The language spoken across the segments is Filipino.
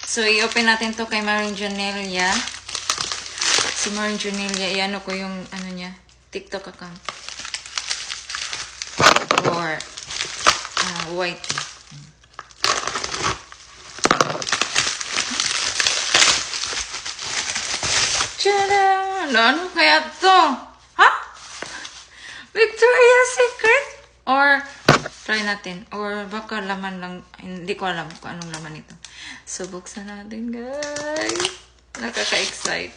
So, i-open natin to kay MARENG JUNIELA. Si MARENG JUNIELA, i-ano ko yung, ano niya, TikTok account. Or, white. Tcharam! Ano kaya to? Ha? Victoria's Secret? Or, try natin. Or, baka laman lang. Hindi ko alam kung anong laman ito. So, buksan natin, guys. Nakaka-excite.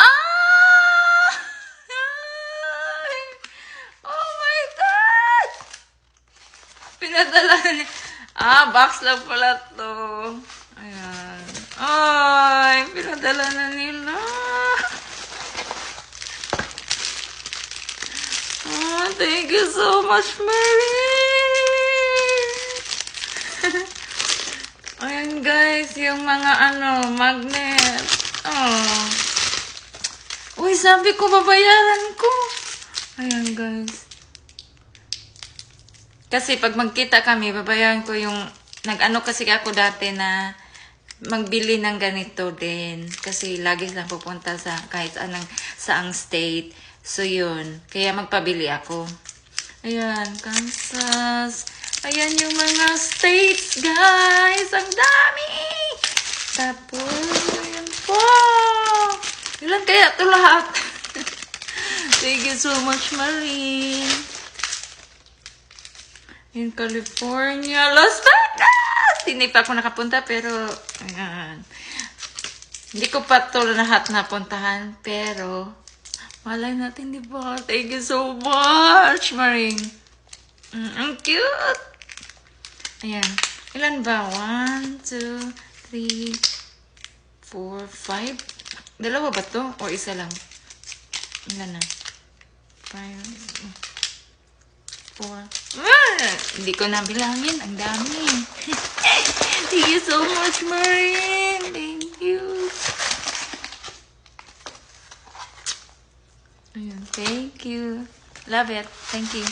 Ah! Oh my God! Pinadala niya. Box lang pala to. Ayan. Ay, pinadala na nila. Thank you so much, Mary. Ayan, guys, yung mga magnet. Uy, sabi ko, babayaran ko. Ayan, guys. Kasi pag magkita kami, babayaran ko yung, kasi ako dati na magbili ng ganito din. Kasi lagi lang pupunta sa kahit anong saang state. So, yun. Kaya magpabili ako. Ayan, Kansas. Ayan yung mga states, guys. Ang dami! Tapos, ayan po. Ilan kaya ito lahat? Thank you so much, Marie. In California, Las Vegas! Hindi pa ako nakapunta, pero, ayan. Hindi ko pa ito lahat napuntahan, pero, malay natin, di ba? Thank you so much, Maring. Ang cute! Ayan. Ilan ba? 1, 2, 3, 4, 5? Dalawa ba to? O isa lang? Ilan na? 5, 4. Hindi ko na bilangin. Ang dami. Thank you so much, Maring. Thank you. Ayan. Thank you. Love it. Thank you.